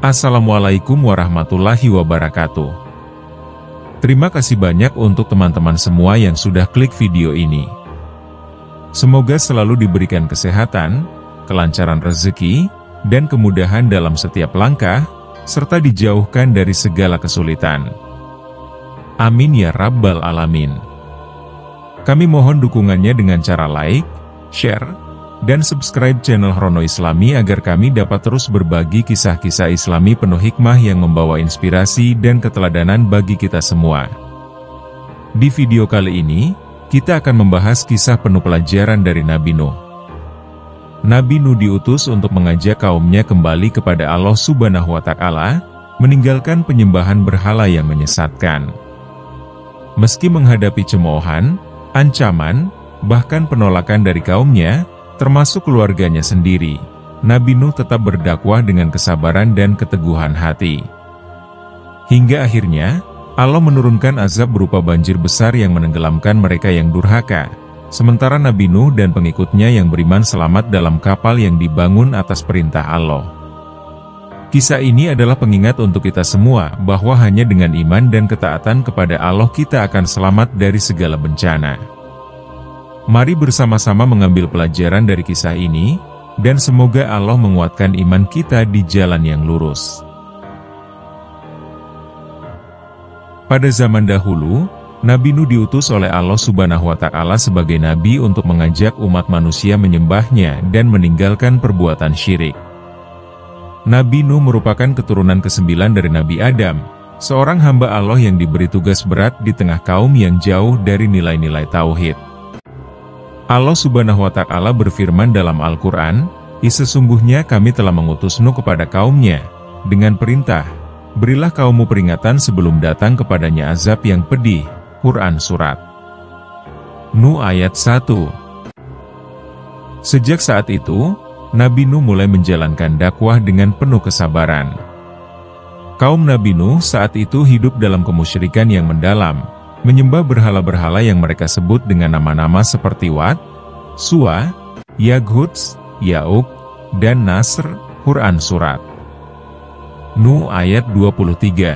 Assalamualaikum warahmatullahi wabarakatuh. Terima kasih banyak untuk teman-teman semua yang sudah klik video ini. Semoga selalu diberikan kesehatan, kelancaran rezeki, dan kemudahan dalam setiap langkah, serta dijauhkan dari segala kesulitan. Amin ya Rabbal Alamin. Kami mohon dukungannya dengan cara like, share, dan subscribe channel Rono Islami agar kami dapat terus berbagi kisah-kisah Islami penuh hikmah yang membawa inspirasi dan keteladanan bagi kita semua. Di video kali ini, kita akan membahas kisah penuh pelajaran dari Nabi Nuh. Nabi Nuh diutus untuk mengajak kaumnya kembali kepada Allah Subhanahu wa Ta'ala, meninggalkan penyembahan berhala yang menyesatkan. Meski menghadapi cemoohan, ancaman, bahkan penolakan dari kaumnya, termasuk keluarganya sendiri, Nabi Nuh tetap berdakwah dengan kesabaran dan keteguhan hati. Hingga akhirnya, Allah menurunkan azab berupa banjir besar yang menenggelamkan mereka yang durhaka, sementara Nabi Nuh dan pengikutnya yang beriman selamat dalam kapal yang dibangun atas perintah Allah. Kisah ini adalah pengingat untuk kita semua bahwa hanya dengan iman dan ketaatan kepada Allah kita akan selamat dari segala bencana. Mari bersama-sama mengambil pelajaran dari kisah ini, dan semoga Allah menguatkan iman kita di jalan yang lurus. Pada zaman dahulu, Nabi Nuh diutus oleh Allah Subhanahu wa Ta'ala sebagai nabi untuk mengajak umat manusia menyembahnya dan meninggalkan perbuatan syirik. Nabi Nuh merupakan keturunan ke-9 dari Nabi Adam, seorang hamba Allah yang diberi tugas berat di tengah kaum yang jauh dari nilai-nilai tauhid. Allah Subhanahu wa Ta'ala berfirman dalam Al-Quran, "Sesungguhnya kami telah mengutus Nuh kepada kaumnya, dengan perintah, berilah kaummu peringatan sebelum datang kepadanya azab yang pedih." Quran Surat Nuh ayat 1. Sejak saat itu, Nabi Nuh mulai menjalankan dakwah dengan penuh kesabaran. Kaum Nabi Nuh saat itu hidup dalam kemusyrikan yang mendalam, menyembah berhala-berhala yang mereka sebut dengan nama-nama seperti Wat, Suwa, Yaghutz, Ya'uq, dan Nasr. Quran Surat Nuh ayat 23.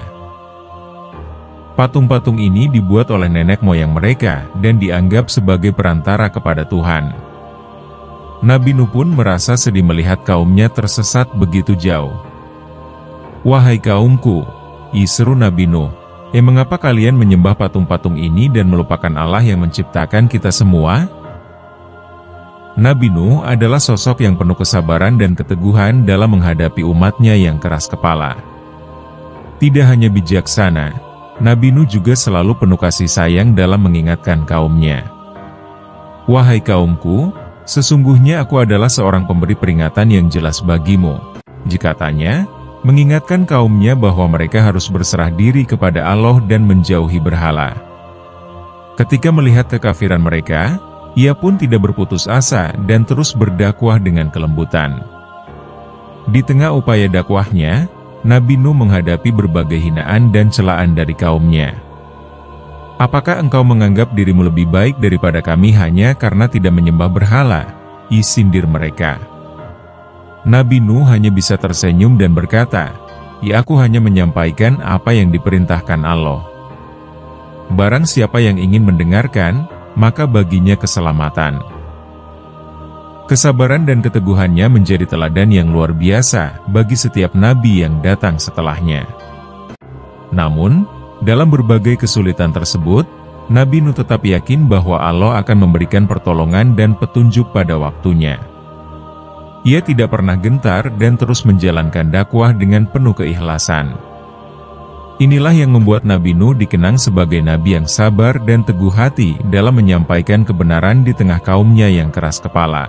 Patung-patung ini dibuat oleh nenek moyang mereka dan dianggap sebagai perantara kepada Tuhan. Nabi Nuh pun merasa sedih melihat kaumnya tersesat begitu jauh. "Wahai kaumku," seru Nabi Nuh, mengapa kalian menyembah patung-patung ini dan melupakan Allah yang menciptakan kita semua?" Nabi Nuh adalah sosok yang penuh kesabaran dan keteguhan dalam menghadapi umatnya yang keras kepala. Tidak hanya bijaksana, Nabi Nuh juga selalu penuh kasih sayang dalam mengingatkan kaumnya. "Wahai kaumku, sesungguhnya aku adalah seorang pemberi peringatan yang jelas bagimu," katanya, mengingatkan kaumnya bahwa mereka harus berserah diri kepada Allah dan menjauhi berhala. Ketika melihat kekafiran mereka, ia pun tidak berputus asa dan terus berdakwah dengan kelembutan. Di tengah upaya dakwahnya, Nabi Nuh menghadapi berbagai hinaan dan celaan dari kaumnya. "Apakah engkau menganggap dirimu lebih baik daripada kami hanya karena tidak menyembah berhala?" sindir mereka. Nabi Nuh hanya bisa tersenyum dan berkata, "Aku hanya menyampaikan apa yang diperintahkan Allah. Barang siapa yang ingin mendengarkan, maka baginya keselamatan." Kesabaran dan keteguhannya menjadi teladan yang luar biasa bagi setiap nabi yang datang setelahnya. Namun, dalam berbagai kesulitan tersebut, Nabi Nuh tetap yakin bahwa Allah akan memberikan pertolongan dan petunjuk pada waktunya. Ia tidak pernah gentar dan terus menjalankan dakwah dengan penuh keikhlasan. Inilah yang membuat Nabi Nuh dikenang sebagai nabi yang sabar dan teguh hati dalam menyampaikan kebenaran di tengah kaumnya yang keras kepala.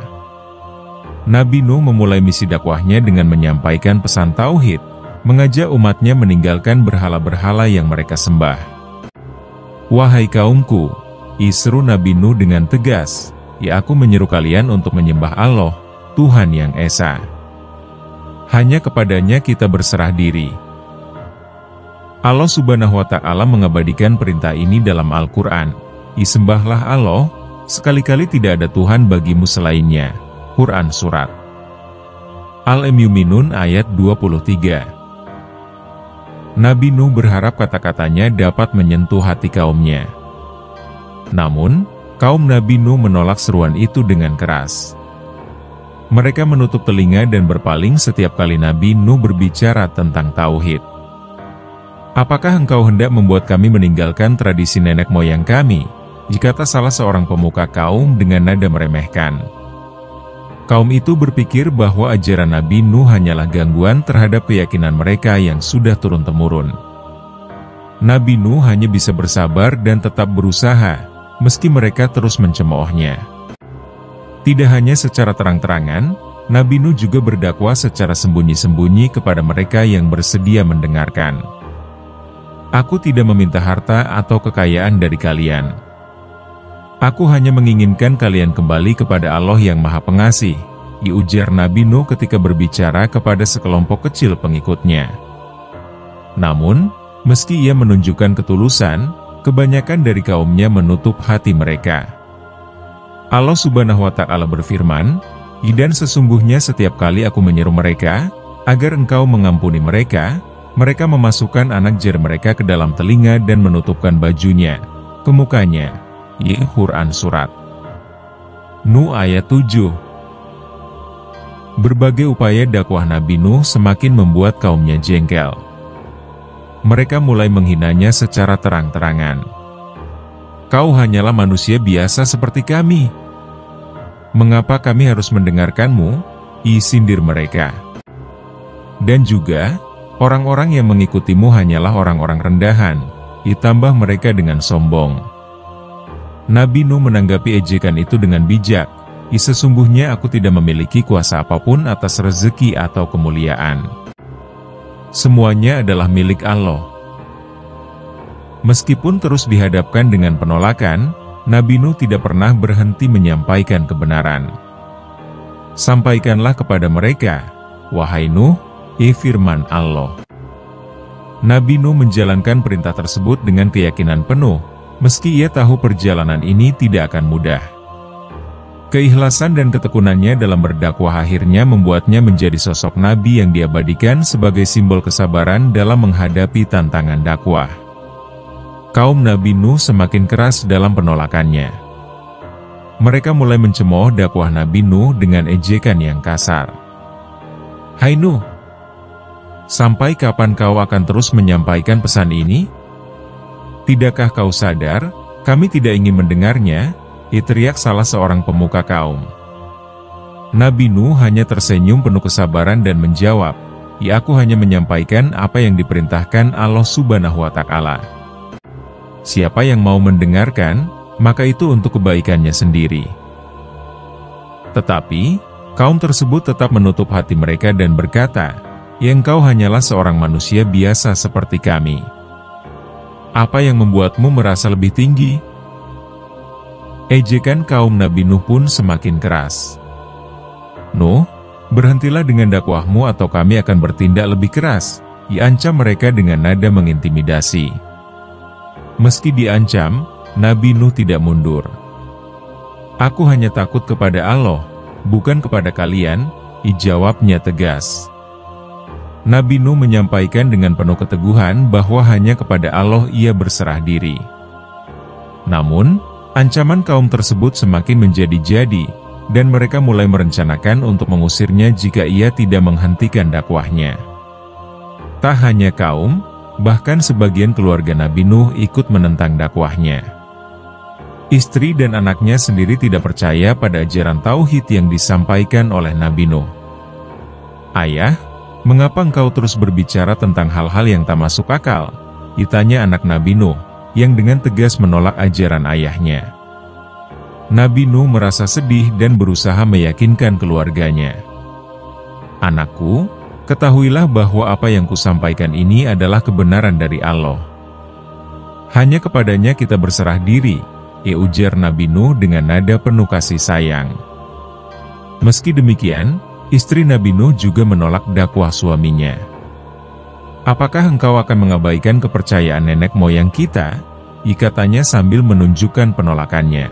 Nabi Nuh memulai misi dakwahnya dengan menyampaikan pesan tauhid, mengajak umatnya meninggalkan berhala-berhala yang mereka sembah. "Wahai kaumku," seru Nabi Nuh dengan tegas, "Aku menyeru kalian untuk menyembah Allah, Tuhan yang Esa. Hanya kepadanya kita berserah diri." Allah Subhanahu wa Ta'ala mengabadikan perintah ini dalam Al-Quran. "Sembahlah Allah, sekali-kali tidak ada Tuhan bagimu selainnya." Quran Surat Al-Mu'minun ayat 23. Nabi Nuh berharap kata-katanya dapat menyentuh hati kaumnya. Namun, kaum Nabi Nuh menolak seruan itu dengan keras. Mereka menutup telinga dan berpaling setiap kali Nabi Nuh berbicara tentang tauhid. "Apakah engkau hendak membuat kami meninggalkan tradisi nenek moyang kami?" kata salah seorang pemuka kaum dengan nada meremehkan. Kaum itu berpikir bahwa ajaran Nabi Nuh hanyalah gangguan terhadap keyakinan mereka yang sudah turun-temurun. Nabi Nuh hanya bisa bersabar dan tetap berusaha, meski mereka terus mencemoohnya. Tidak hanya secara terang-terangan, Nabi Nuh juga berdakwah secara sembunyi-sembunyi kepada mereka yang bersedia mendengarkan. "Aku tidak meminta harta atau kekayaan dari kalian. Aku hanya menginginkan kalian kembali kepada Allah yang Maha Pengasih," ujar Nabi Nuh ketika berbicara kepada sekelompok kecil pengikutnya. Namun, meski ia menunjukkan ketulusan, kebanyakan dari kaumnya menutup hati mereka. Allah Subhanahu wa Ta'ala berfirman, "Dan sesungguhnya setiap kali aku menyeru mereka, agar engkau mengampuni mereka, mereka memasukkan anak jari mereka ke dalam telinga dan menutupkan bajunya ke mukanya." Quran Surat Nuh ayat 7. Berbagai upaya dakwah Nabi Nuh semakin membuat kaumnya jengkel. Mereka mulai menghinanya secara terang-terangan. "Kau hanyalah manusia biasa seperti kami. Mengapa kami harus mendengarkanmu?" sindir mereka. "Dan juga, orang-orang yang mengikutimu hanyalah orang-orang rendahan," ditambah mereka dengan sombong. Nabi Nuh menanggapi ejekan itu dengan bijak. "Sesungguhnya aku tidak memiliki kuasa apapun atas rezeki atau kemuliaan. Semuanya adalah milik Allah." Meskipun terus dihadapkan dengan penolakan, Nabi Nuh tidak pernah berhenti menyampaikan kebenaran. "Sampaikanlah kepada mereka, wahai Nuh, firman Allah." Nabi Nuh menjalankan perintah tersebut dengan keyakinan penuh, meski ia tahu perjalanan ini tidak akan mudah. Keikhlasan dan ketekunannya dalam berdakwah akhirnya membuatnya menjadi sosok nabi yang diabadikan sebagai simbol kesabaran dalam menghadapi tantangan dakwah. Kaum Nabi Nuh semakin keras dalam penolakannya. Mereka mulai mencemooh dakwah Nabi Nuh dengan ejekan yang kasar. "Hai Nuh, sampai kapan kau akan terus menyampaikan pesan ini? Tidakkah kau sadar, kami tidak ingin mendengarnya?" teriak salah seorang pemuka kaum. Nabi Nuh hanya tersenyum penuh kesabaran dan menjawab, "Aku hanya menyampaikan apa yang diperintahkan Allah Subhanahu wa Ta'ala. Siapa yang mau mendengarkan, maka itu untuk kebaikannya sendiri." Tetapi, kaum tersebut tetap menutup hati mereka dan berkata, "Engkau hanyalah seorang manusia biasa seperti kami. Apa yang membuatmu merasa lebih tinggi?" Ejekan kaum Nabi Nuh pun semakin keras. "Nuh, berhentilah dengan dakwahmu atau kami akan bertindak lebih keras," diancam mereka dengan nada mengintimidasi. Meski diancam, Nabi Nuh tidak mundur. "Aku hanya takut kepada Allah, bukan kepada kalian," jawabnya tegas. Nabi Nuh menyampaikan dengan penuh keteguhan bahwa hanya kepada Allah ia berserah diri. Namun, ancaman kaum tersebut semakin menjadi-jadi, dan mereka mulai merencanakan untuk mengusirnya jika ia tidak menghentikan dakwahnya. Tak hanya kaum, bahkan sebagian keluarga Nabi Nuh ikut menentang dakwahnya. Istri dan anaknya sendiri tidak percaya pada ajaran tauhid yang disampaikan oleh Nabi Nuh. "Ayah, mengapa engkau terus berbicara tentang hal-hal yang tak masuk akal?" ditanya anak Nabi Nuh, yang dengan tegas menolak ajaran ayahnya. Nabi Nuh merasa sedih dan berusaha meyakinkan keluarganya. "Anakku, ketahuilah bahwa apa yang kusampaikan ini adalah kebenaran dari Allah. Hanya kepadanya kita berserah diri," ujar Nabi Nuh dengan nada penuh kasih sayang. Meski demikian, istri Nabi Nuh juga menolak dakwah suaminya. "Apakah engkau akan mengabaikan kepercayaan nenek moyang kita?" katanya sambil menunjukkan penolakannya.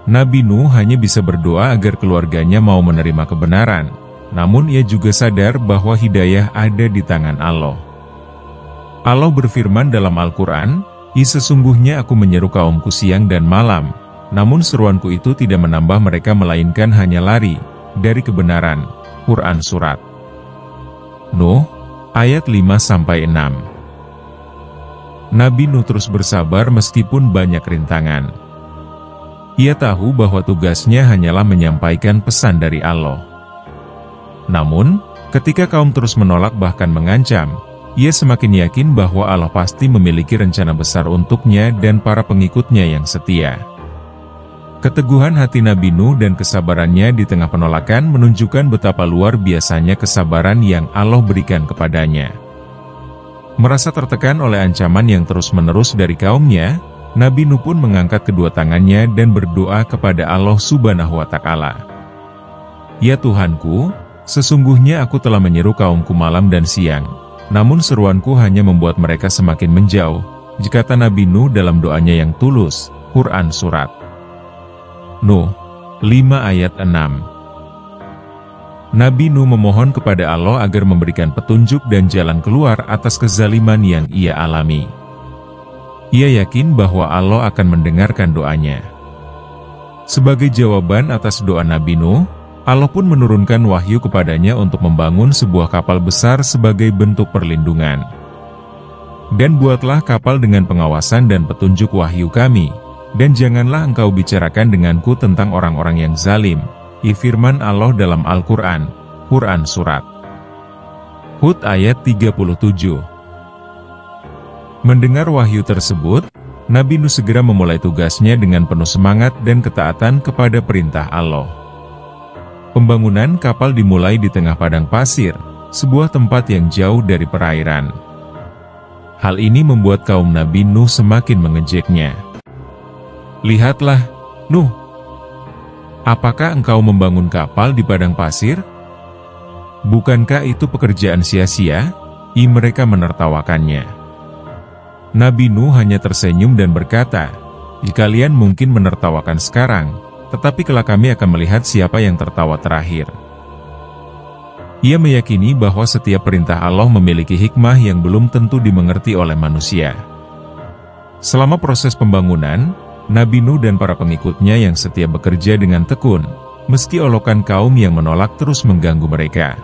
Nabi Nuh hanya bisa berdoa agar keluarganya mau menerima kebenaran, namun ia juga sadar bahwa hidayah ada di tangan Allah. Allah berfirman dalam Al-Quran, "Sesungguhnya aku menyeru kaumku siang dan malam, namun seruanku itu tidak menambah mereka melainkan hanya lari dari kebenaran." Quran Surat Nuh, ayat 5-6. Nabi Nuh terus bersabar meskipun banyak rintangan. Ia tahu bahwa tugasnya hanyalah menyampaikan pesan dari Allah. Namun, ketika kaum terus menolak bahkan mengancam, ia semakin yakin bahwa Allah pasti memiliki rencana besar untuknya dan para pengikutnya yang setia. Keteguhan hati Nabi Nuh dan kesabarannya di tengah penolakan menunjukkan betapa luar biasanya kesabaran yang Allah berikan kepadanya. Merasa tertekan oleh ancaman yang terus-menerus dari kaumnya, Nabi Nuh pun mengangkat kedua tangannya dan berdoa kepada Allah Subhanahu wa Ta'ala. "Ya Tuhanku, sesungguhnya aku telah menyeru kaumku malam dan siang, namun seruanku hanya membuat mereka semakin menjauh," kata Nabi Nuh dalam doanya yang tulus. Quran Surat Nuh 5 ayat 6. Nabi Nuh memohon kepada Allah agar memberikan petunjuk dan jalan keluar atas kezaliman yang ia alami. Ia yakin bahwa Allah akan mendengarkan doanya. Sebagai jawaban atas doa Nabi Nuh, Allah pun menurunkan wahyu kepadanya untuk membangun sebuah kapal besar sebagai bentuk perlindungan. "Dan buatlah kapal dengan pengawasan dan petunjuk wahyu kami, dan janganlah engkau bicarakan denganku tentang orang-orang yang zalim," firman Allah dalam Al-Quran. Quran Surat Hud ayat 37. Mendengar wahyu tersebut, Nabi Nuh segera memulai tugasnya dengan penuh semangat dan ketaatan kepada perintah Allah. Pembangunan kapal dimulai di tengah padang pasir, sebuah tempat yang jauh dari perairan. Hal ini membuat kaum Nabi Nuh semakin mengejeknya. "Lihatlah, Nuh, apakah engkau membangun kapal di padang pasir? Bukankah itu pekerjaan sia-sia?" Mereka menertawakannya. Nabi Nuh hanya tersenyum dan berkata, "Kalian mungkin menertawakan sekarang, tetapi kelak kami akan melihat siapa yang tertawa terakhir." Ia meyakini bahwa setiap perintah Allah memiliki hikmah yang belum tentu dimengerti oleh manusia. Selama proses pembangunan, Nabi Nuh dan para pengikutnya yang setia bekerja dengan tekun, meski olokan kaum yang menolak terus mengganggu mereka.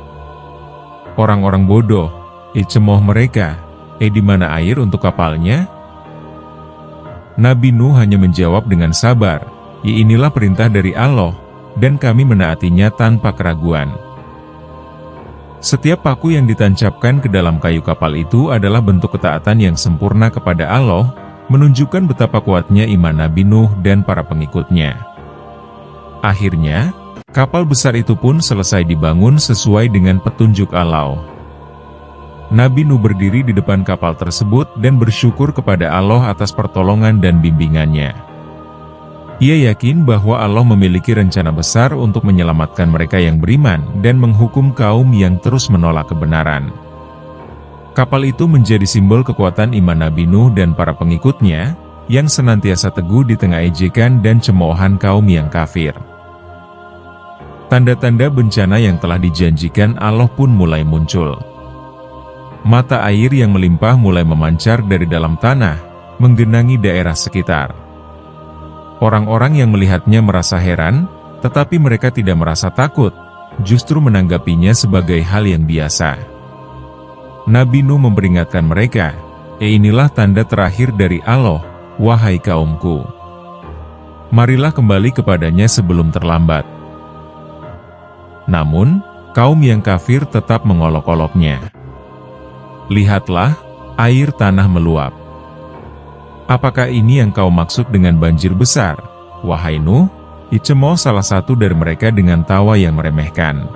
"Orang-orang bodoh, cemooh mereka, di mana air untuk kapalnya?" Nabi Nuh hanya menjawab dengan sabar, "Inilah perintah dari Allah, dan kami menaatinya tanpa keraguan." Setiap paku yang ditancapkan ke dalam kayu kapal itu adalah bentuk ketaatan yang sempurna kepada Allah, menunjukkan betapa kuatnya iman Nabi Nuh dan para pengikutnya. Akhirnya, kapal besar itu pun selesai dibangun sesuai dengan petunjuk Allah. Nabi Nuh berdiri di depan kapal tersebut dan bersyukur kepada Allah atas pertolongan dan bimbingannya. Ia yakin bahwa Allah memiliki rencana besar untuk menyelamatkan mereka yang beriman dan menghukum kaum yang terus menolak kebenaran. Kapal itu menjadi simbol kekuatan iman Nabi Nuh dan para pengikutnya, yang senantiasa teguh di tengah ejekan dan cemoohan kaum yang kafir. Tanda-tanda bencana yang telah dijanjikan Allah pun mulai muncul. Mata air yang melimpah mulai memancar dari dalam tanah, menggenangi daerah sekitar. Orang-orang yang melihatnya merasa heran, tetapi mereka tidak merasa takut, justru menanggapinya sebagai hal yang biasa. Nabi Nuh memperingatkan mereka, "Inilah tanda terakhir dari Allah, wahai kaumku. Marilah kembali kepadanya sebelum terlambat." Namun, kaum yang kafir tetap mengolok-oloknya. "Lihatlah, air tanah meluap. Apakah ini yang kau maksud dengan banjir besar, wahai Nuh?" Cemooh salah satu dari mereka dengan tawa yang meremehkan.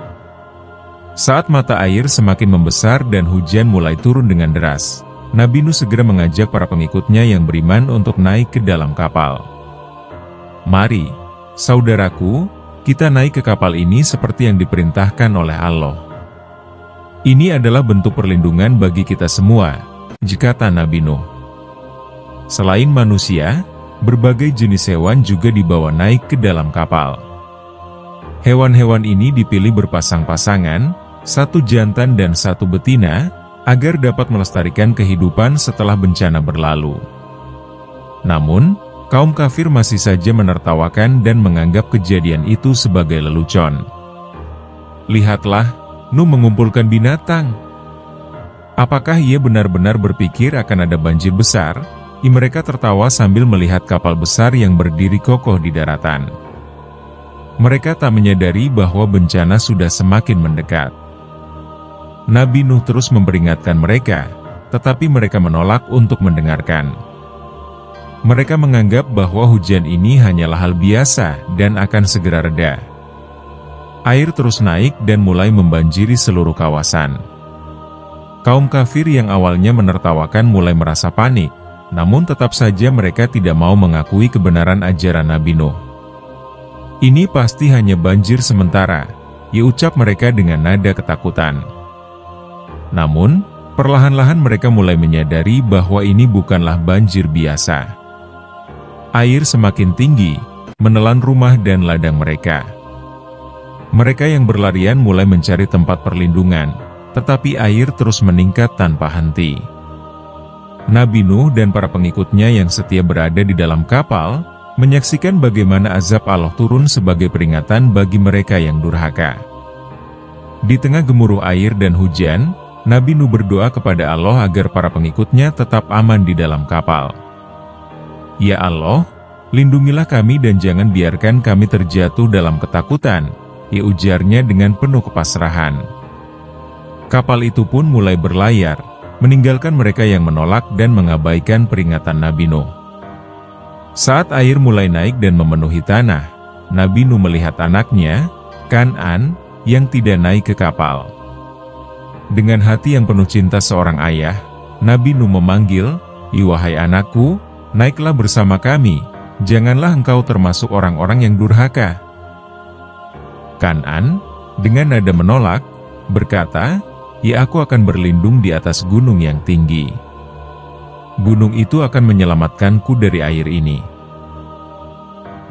Saat mata air semakin membesar dan hujan mulai turun dengan deras, Nabi Nuh segera mengajak para pengikutnya yang beriman untuk naik ke dalam kapal. "Mari, saudaraku, kita naik ke kapal ini seperti yang diperintahkan oleh Allah. Ini adalah bentuk perlindungan bagi kita semua," kata Nabi Nuh. Selain manusia, berbagai jenis hewan juga dibawa naik ke dalam kapal. Hewan-hewan ini dipilih berpasang-pasangan, satu jantan dan satu betina, agar dapat melestarikan kehidupan setelah bencana berlalu. Namun, kaum kafir masih saja menertawakan dan menganggap kejadian itu sebagai lelucon. Lihatlah, Nuh mengumpulkan binatang. Apakah ia benar-benar berpikir akan ada banjir besar? Mereka tertawa sambil melihat kapal besar yang berdiri kokoh di daratan. Mereka tak menyadari bahwa bencana sudah semakin mendekat. Nabi Nuh terus memperingatkan mereka, tetapi mereka menolak untuk mendengarkan. Mereka menganggap bahwa hujan ini hanyalah hal biasa dan akan segera reda. Air terus naik dan mulai membanjiri seluruh kawasan. Kaum kafir yang awalnya menertawakan mulai merasa panik, namun tetap saja mereka tidak mau mengakui kebenaran ajaran Nabi Nuh. Ini pasti hanya banjir sementara, ucap mereka dengan nada ketakutan. Namun, perlahan-lahan mereka mulai menyadari bahwa ini bukanlah banjir biasa. Air semakin tinggi, menelan rumah dan ladang mereka. Mereka yang berlarian mulai mencari tempat perlindungan, tetapi air terus meningkat tanpa henti. Nabi Nuh dan para pengikutnya yang setia berada di dalam kapal, menyaksikan bagaimana azab Allah turun sebagai peringatan bagi mereka yang durhaka. Di tengah gemuruh air dan hujan, Nabi Nuh berdoa kepada Allah agar para pengikutnya tetap aman di dalam kapal. Ya Allah, lindungilah kami dan jangan biarkan kami terjatuh dalam ketakutan, ujarnya dengan penuh kepasrahan. Kapal itu pun mulai berlayar, meninggalkan mereka yang menolak dan mengabaikan peringatan Nabi Nuh. Saat air mulai naik dan memenuhi tanah, Nabi Nuh melihat anaknya, Kan'an, yang tidak naik ke kapal. Dengan hati yang penuh cinta seorang ayah, Nabi Nuh memanggil, "Wahai anakku, naiklah bersama kami, janganlah engkau termasuk orang-orang yang durhaka." Kan'an, dengan nada menolak, berkata, "Ya, aku akan berlindung di atas gunung yang tinggi. Gunung itu akan menyelamatkanku dari air ini."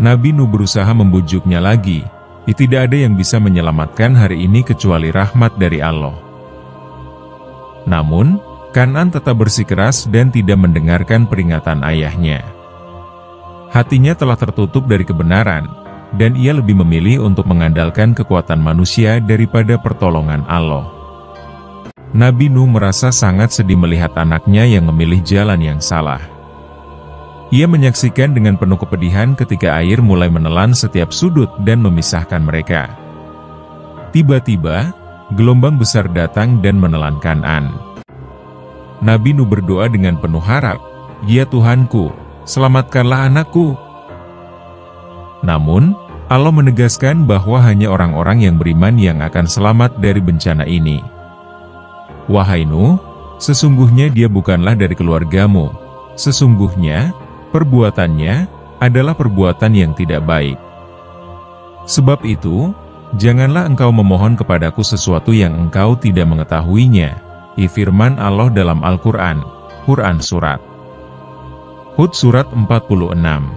Nabi Nuh berusaha membujuknya lagi, tidak ada yang bisa menyelamatkan hari ini kecuali rahmat dari Allah. Namun, Kan'an tetap bersikeras dan tidak mendengarkan peringatan ayahnya. Hatinya telah tertutup dari kebenaran, dan ia lebih memilih untuk mengandalkan kekuatan manusia daripada pertolongan Allah. Nabi Nuh merasa sangat sedih melihat anaknya yang memilih jalan yang salah. Ia menyaksikan dengan penuh kepedihan ketika air mulai menelan setiap sudut dan memisahkan mereka. Tiba-tiba, gelombang besar datang dan menelan Kan'an. Nabi Nuh berdoa dengan penuh harap, "Ya Tuhanku, selamatkanlah anakku." Namun, Allah menegaskan bahwa hanya orang-orang yang beriman yang akan selamat dari bencana ini. "Wahai Nuh, sesungguhnya dia bukanlah dari keluargamu. Sesungguhnya, perbuatannya adalah perbuatan yang tidak baik. Sebab itu, janganlah engkau memohon kepadaku sesuatu yang engkau tidak mengetahuinya." Firman Allah dalam Al-Quran, Quran Surat Hud Surat 46.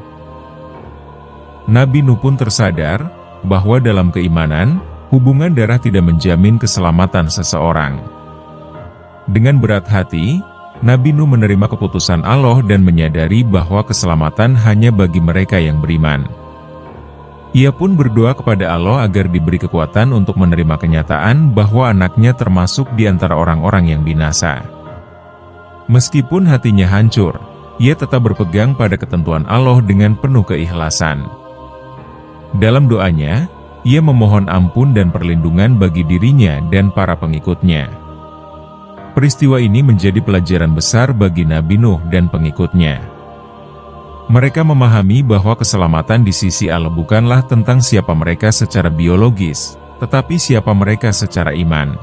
Nabi Nuh pun tersadar bahwa dalam keimanan, hubungan darah tidak menjamin keselamatan seseorang. Dengan berat hati, Nabi Nuh menerima keputusan Allah dan menyadari bahwa keselamatan hanya bagi mereka yang beriman. Ia pun berdoa kepada Allah agar diberi kekuatan untuk menerima kenyataan bahwa anaknya termasuk di antara orang-orang yang binasa. Meskipun hatinya hancur, ia tetap berpegang pada ketentuan Allah dengan penuh keikhlasan. Dalam doanya, ia memohon ampun dan perlindungan bagi dirinya dan para pengikutnya. Peristiwa ini menjadi pelajaran besar bagi Nabi Nuh dan pengikutnya. Mereka memahami bahwa keselamatan di sisi Allah bukanlah tentang siapa mereka secara biologis, tetapi siapa mereka secara iman.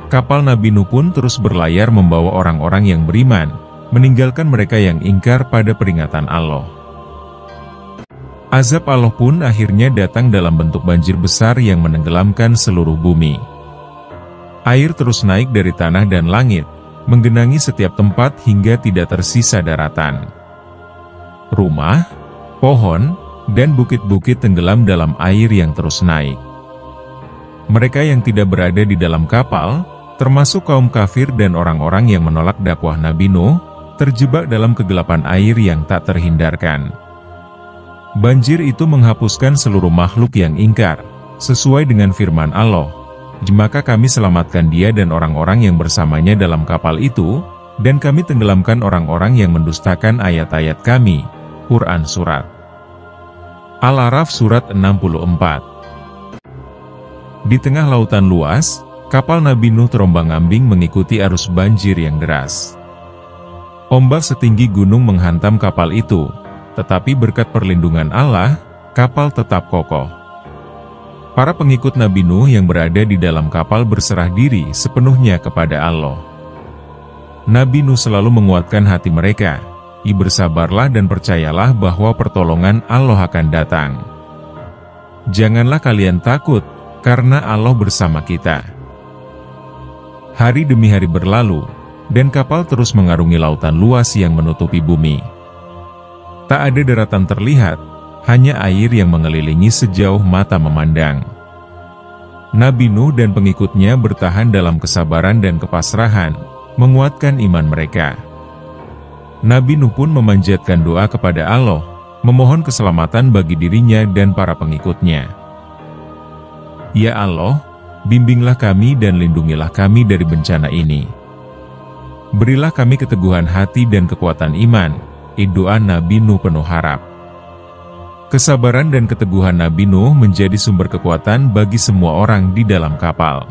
Kapal Nabi Nuh pun terus berlayar membawa orang-orang yang beriman, meninggalkan mereka yang ingkar pada peringatan Allah. Azab Allah pun akhirnya datang dalam bentuk banjir besar yang menenggelamkan seluruh bumi. Air terus naik dari tanah dan langit, menggenangi setiap tempat hingga tidak tersisa daratan. Rumah, pohon, dan bukit-bukit tenggelam dalam air yang terus naik. Mereka yang tidak berada di dalam kapal, termasuk kaum kafir dan orang-orang yang menolak dakwah Nabi Nuh, terjebak dalam kegelapan air yang tak terhindarkan. Banjir itu menghapuskan seluruh makhluk yang ingkar, sesuai dengan firman Allah, maka kami selamatkan dia dan orang-orang yang bersamanya dalam kapal itu, dan kami tenggelamkan orang-orang yang mendustakan ayat-ayat kami. Quran Surat Al-A'raf Surat 64. Di tengah lautan luas, kapal Nabi Nuh terombang-ambing mengikuti arus banjir yang deras. Ombak setinggi gunung menghantam kapal itu, tetapi berkat perlindungan Allah, kapal tetap kokoh. Para pengikut Nabi Nuh yang berada di dalam kapal berserah diri sepenuhnya kepada Allah. Nabi Nuh selalu menguatkan hati mereka, bersabarlah dan percayalah bahwa pertolongan Allah akan datang. Janganlah kalian takut, karena Allah bersama kita. Hari demi hari berlalu, dan kapal terus mengarungi lautan luas yang menutupi bumi. Tak ada daratan terlihat, hanya air yang mengelilingi sejauh mata memandang. Nabi Nuh dan pengikutnya bertahan dalam kesabaran dan kepasrahan, menguatkan iman mereka. Nabi Nuh pun memanjatkan doa kepada Allah, memohon keselamatan bagi dirinya dan para pengikutnya. Ya Allah, bimbinglah kami dan lindungilah kami dari bencana ini. Berilah kami keteguhan hati dan kekuatan iman. Doa Nabi Nuh penuh harap. Kesabaran dan keteguhan Nabi Nuh menjadi sumber kekuatan bagi semua orang di dalam kapal.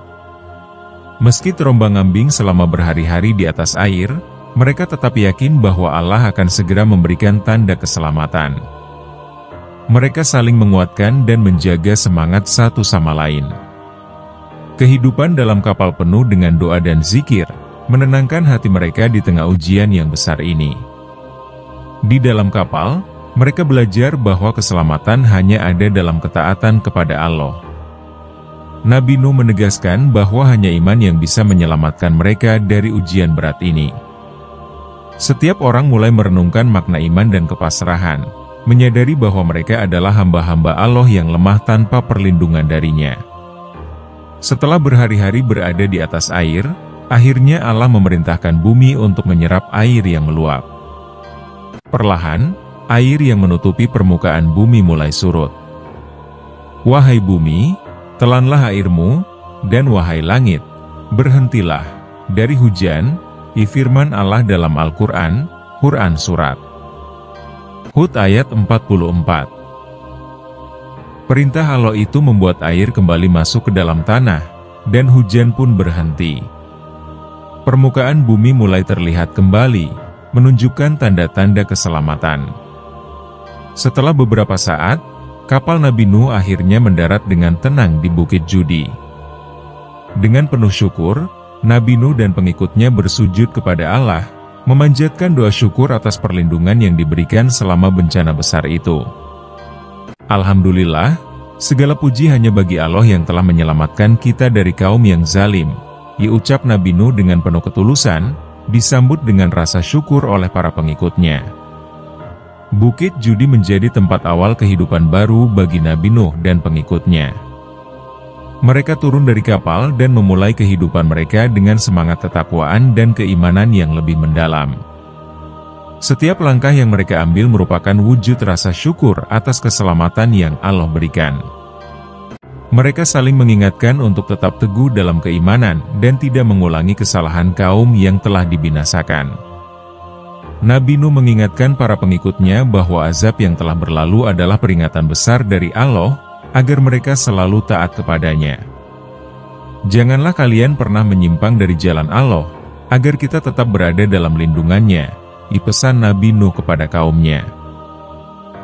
Meski terombang-ambing selama berhari-hari di atas air, mereka tetap yakin bahwa Allah akan segera memberikan tanda keselamatan. Mereka saling menguatkan dan menjaga semangat satu sama lain. Kehidupan dalam kapal penuh dengan doa dan zikir, menenangkan hati mereka di tengah ujian yang besar ini. Di dalam kapal, mereka belajar bahwa keselamatan hanya ada dalam ketaatan kepada Allah. Nabi Nuh menegaskan bahwa hanya iman yang bisa menyelamatkan mereka dari ujian berat ini. Setiap orang mulai merenungkan makna iman dan kepasrahan, menyadari bahwa mereka adalah hamba-hamba Allah yang lemah tanpa perlindungan darinya. Setelah berhari-hari berada di atas air, akhirnya Allah memerintahkan bumi untuk menyerap air yang meluap. Perlahan, air yang menutupi permukaan bumi mulai surut. Wahai bumi, telanlah airmu, dan wahai langit, berhentilah dari hujan, firman Allah dalam Al-Quran, Quran Surat Hud ayat 44. Perintah Allah itu membuat air kembali masuk ke dalam tanah, dan hujan pun berhenti. Permukaan bumi mulai terlihat kembali, menunjukkan tanda-tanda keselamatan. Setelah beberapa saat, kapal Nabi Nuh akhirnya mendarat dengan tenang di Bukit Judi. Dengan penuh syukur, Nabi Nuh dan pengikutnya bersujud kepada Allah, memanjatkan doa syukur atas perlindungan yang diberikan selama bencana besar itu. Alhamdulillah, segala puji hanya bagi Allah yang telah menyelamatkan kita dari kaum yang zalim, ucap Nabi Nuh dengan penuh ketulusan, disambut dengan rasa syukur oleh para pengikutnya. Bukit Judi menjadi tempat awal kehidupan baru bagi Nabi Nuh dan pengikutnya. Mereka turun dari kapal dan memulai kehidupan mereka dengan semangat ketakwaan dan keimanan yang lebih mendalam. Setiap langkah yang mereka ambil merupakan wujud rasa syukur atas keselamatan yang Allah berikan. Mereka saling mengingatkan untuk tetap teguh dalam keimanan dan tidak mengulangi kesalahan kaum yang telah dibinasakan. Nabi Nuh mengingatkan para pengikutnya bahwa azab yang telah berlalu adalah peringatan besar dari Allah, agar mereka selalu taat kepadanya. Janganlah kalian pernah menyimpang dari jalan Allah, agar kita tetap berada dalam lindungannya, dipesan Nabi Nuh kepada kaumnya.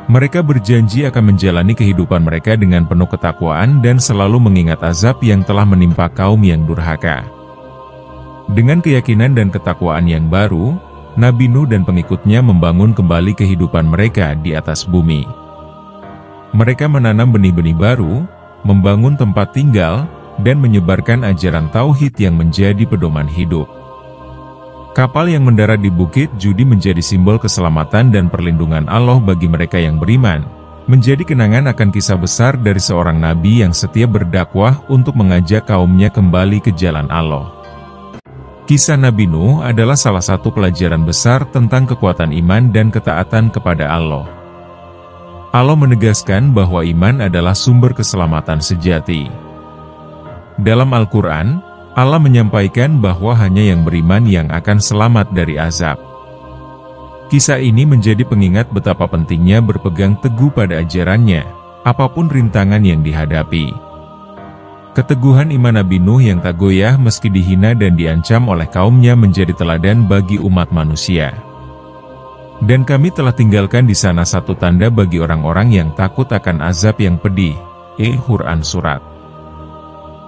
Mereka berjanji akan menjalani kehidupan mereka dengan penuh ketakwaan dan selalu mengingat azab yang telah menimpa kaum yang durhaka. Dengan keyakinan dan ketakwaan yang baru, Nabi Nuh dan pengikutnya membangun kembali kehidupan mereka di atas bumi. Mereka menanam benih-benih baru, membangun tempat tinggal, dan menyebarkan ajaran tauhid yang menjadi pedoman hidup. Kapal yang mendarat di Bukit Judi menjadi simbol keselamatan dan perlindungan Allah bagi mereka yang beriman, menjadi kenangan akan kisah besar dari seorang nabi yang setia berdakwah untuk mengajak kaumnya kembali ke jalan Allah. Kisah Nabi Nuh adalah salah satu pelajaran besar tentang kekuatan iman dan ketaatan kepada Allah. Allah menegaskan bahwa iman adalah sumber keselamatan sejati. Dalam Al-Quran, Allah menyampaikan bahwa hanya yang beriman yang akan selamat dari azab. Kisah ini menjadi pengingat betapa pentingnya berpegang teguh pada ajarannya, apapun rintangan yang dihadapi. Keteguhan iman Nabi Nuh yang tak goyah meski dihina dan diancam oleh kaumnya menjadi teladan bagi umat manusia. Dan kami telah tinggalkan di sana satu tanda bagi orang-orang yang takut akan azab yang pedih. Quran Surat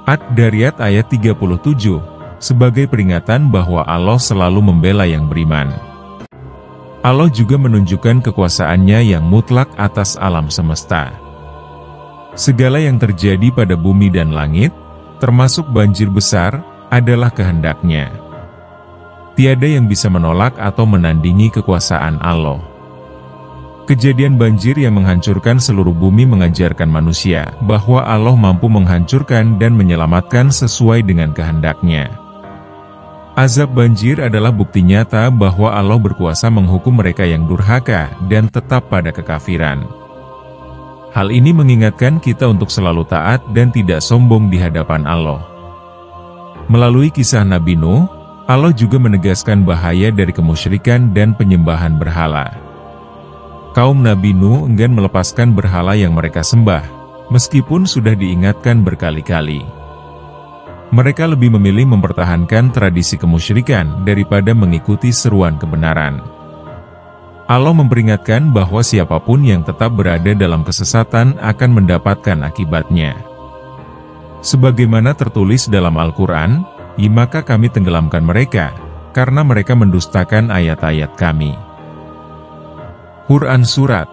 Ad-Dariyat ayat 37, sebagai peringatan bahwa Allah selalu membela yang beriman. Allah juga menunjukkan kekuasaannya yang mutlak atas alam semesta. Segala yang terjadi pada bumi dan langit, termasuk banjir besar, adalah kehendak-Nya. Tiada yang bisa menolak atau menandingi kekuasaan Allah. Kejadian banjir yang menghancurkan seluruh bumi mengajarkan manusia bahwa Allah mampu menghancurkan dan menyelamatkan sesuai dengan kehendak-Nya. Azab banjir adalah bukti nyata bahwa Allah berkuasa menghukum mereka yang durhaka dan tetap pada kekafiran. Hal ini mengingatkan kita untuk selalu taat dan tidak sombong di hadapan Allah. Melalui kisah Nabi Nuh, Allah juga menegaskan bahaya dari kemusyrikan dan penyembahan berhala. Kaum Nabi Nuh enggan melepaskan berhala yang mereka sembah, meskipun sudah diingatkan berkali-kali. Mereka lebih memilih mempertahankan tradisi kemusyrikan daripada mengikuti seruan kebenaran. Allah memperingatkan bahwa siapapun yang tetap berada dalam kesesatan akan mendapatkan akibatnya. Sebagaimana tertulis dalam Al-Quran, maka kami tenggelamkan mereka, karena mereka mendustakan ayat-ayat kami. Quran Surat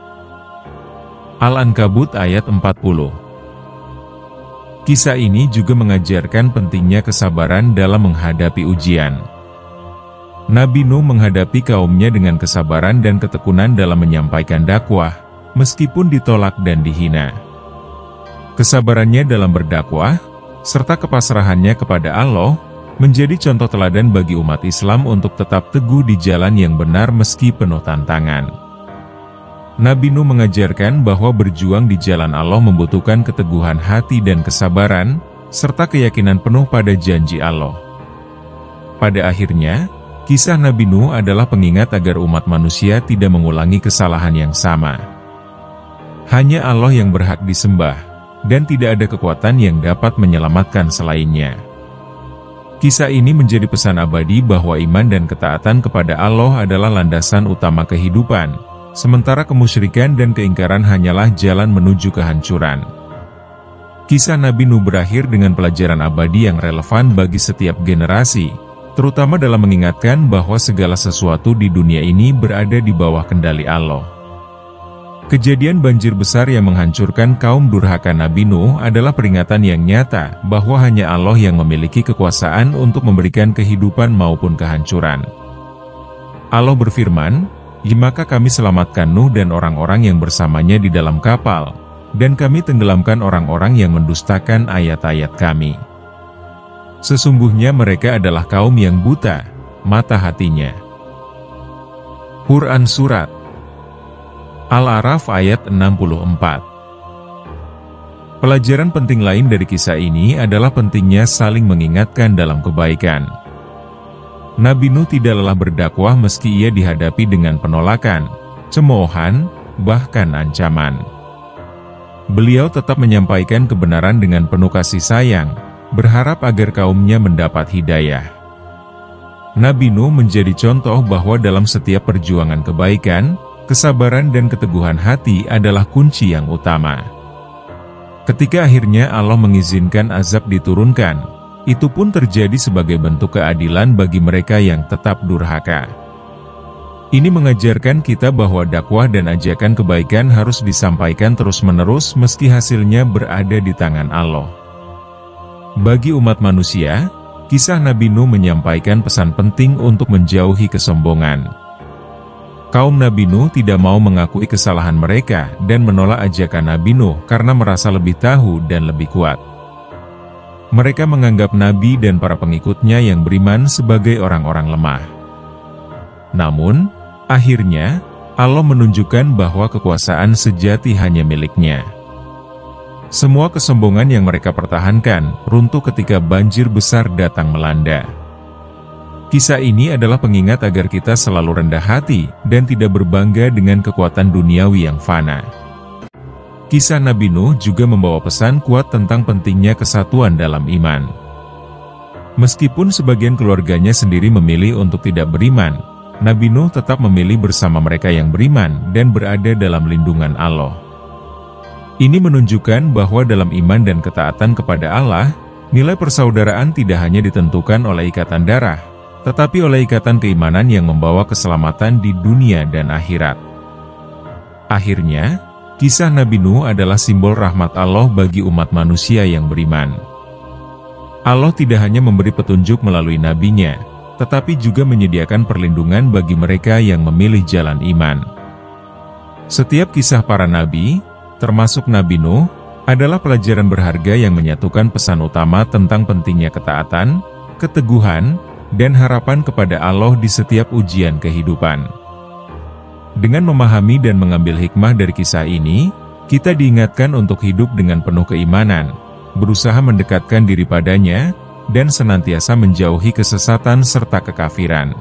Al-Ankabut ayat 40. Kisah ini juga mengajarkan pentingnya kesabaran dalam menghadapi ujian. Nabi Nuh menghadapi kaumnya dengan kesabaran dan ketekunan dalam menyampaikan dakwah, meskipun ditolak dan dihina. Kesabarannya dalam berdakwah, serta kepasrahannya kepada Allah, menjadi contoh teladan bagi umat Islam untuk tetap teguh di jalan yang benar meski penuh tantangan. Nabi Nuh mengajarkan bahwa berjuang di jalan Allah membutuhkan keteguhan hati dan kesabaran, serta keyakinan penuh pada janji Allah. Pada akhirnya, kisah Nabi Nuh adalah pengingat agar umat manusia tidak mengulangi kesalahan yang sama. Hanya Allah yang berhak disembah, dan tidak ada kekuatan yang dapat menyelamatkan selainnya. Kisah ini menjadi pesan abadi bahwa iman dan ketaatan kepada Allah adalah landasan utama kehidupan, sementara kemusyrikan dan keingkaran hanyalah jalan menuju kehancuran. Kisah Nabi Nuh berakhir dengan pelajaran abadi yang relevan bagi setiap generasi, terutama dalam mengingatkan bahwa segala sesuatu di dunia ini berada di bawah kendali Allah. Kejadian banjir besar yang menghancurkan kaum durhaka Nabi Nuh adalah peringatan yang nyata bahwa hanya Allah yang memiliki kekuasaan untuk memberikan kehidupan maupun kehancuran. Allah berfirman, maka kami selamatkan Nuh dan orang-orang yang bersamanya di dalam kapal, dan kami tenggelamkan orang-orang yang mendustakan ayat-ayat kami. Sesungguhnya mereka adalah kaum yang buta, mata hatinya. Quran Surat Al-A'raf ayat 64. Pelajaran penting lain dari kisah ini adalah pentingnya saling mengingatkan dalam kebaikan. Nabi Nuh tidak lelah berdakwah meski ia dihadapi dengan penolakan, cemoohan, bahkan ancaman. Beliau tetap menyampaikan kebenaran dengan penuh kasih sayang, berharap agar kaumnya mendapat hidayah. Nabi Nuh menjadi contoh bahwa dalam setiap perjuangan kebaikan, kesabaran dan keteguhan hati adalah kunci yang utama. Ketika akhirnya Allah mengizinkan azab diturunkan, itu pun terjadi sebagai bentuk keadilan bagi mereka yang tetap durhaka. Ini mengajarkan kita bahwa dakwah dan ajakan kebaikan harus disampaikan terus-menerus meski hasilnya berada di tangan Allah. Bagi umat manusia, kisah Nabi Nuh menyampaikan pesan penting untuk menjauhi kesombongan. Kaum Nabi Nuh tidak mau mengakui kesalahan mereka dan menolak ajakan Nabi Nuh karena merasa lebih tahu dan lebih kuat. mereka menganggap Nabi dan para pengikutnya yang beriman sebagai orang-orang lemah. Namun, akhirnya, Allah menunjukkan bahwa kekuasaan sejati hanya miliknya. Semua kesombongan yang mereka pertahankan, runtuh ketika banjir besar datang melanda. Kisah ini adalah pengingat agar kita selalu rendah hati, dan tidak berbangga dengan kekuatan duniawi yang fana. Kisah Nabi Nuh juga membawa pesan kuat tentang pentingnya kesatuan dalam iman. Meskipun sebagian keluarganya sendiri memilih untuk tidak beriman, Nabi Nuh tetap memilih bersama mereka yang beriman dan berada dalam lindungan Allah. Ini menunjukkan bahwa dalam iman dan ketaatan kepada Allah, nilai persaudaraan tidak hanya ditentukan oleh ikatan darah, tetapi oleh ikatan keimanan yang membawa keselamatan di dunia dan akhirat. Akhirnya, kisah Nabi Nuh adalah simbol rahmat Allah bagi umat manusia yang beriman. Allah tidak hanya memberi petunjuk melalui nabinya, tetapi juga menyediakan perlindungan bagi mereka yang memilih jalan iman. Setiap kisah para nabi, termasuk Nabi Nuh, adalah pelajaran berharga yang menyatukan pesan utama tentang pentingnya ketaatan, keteguhan, dan harapan kepada Allah di setiap ujian kehidupan. Dengan memahami dan mengambil hikmah dari kisah ini, kita diingatkan untuk hidup dengan penuh keimanan, berusaha mendekatkan diri padanya, dan senantiasa menjauhi kesesatan serta kekafiran.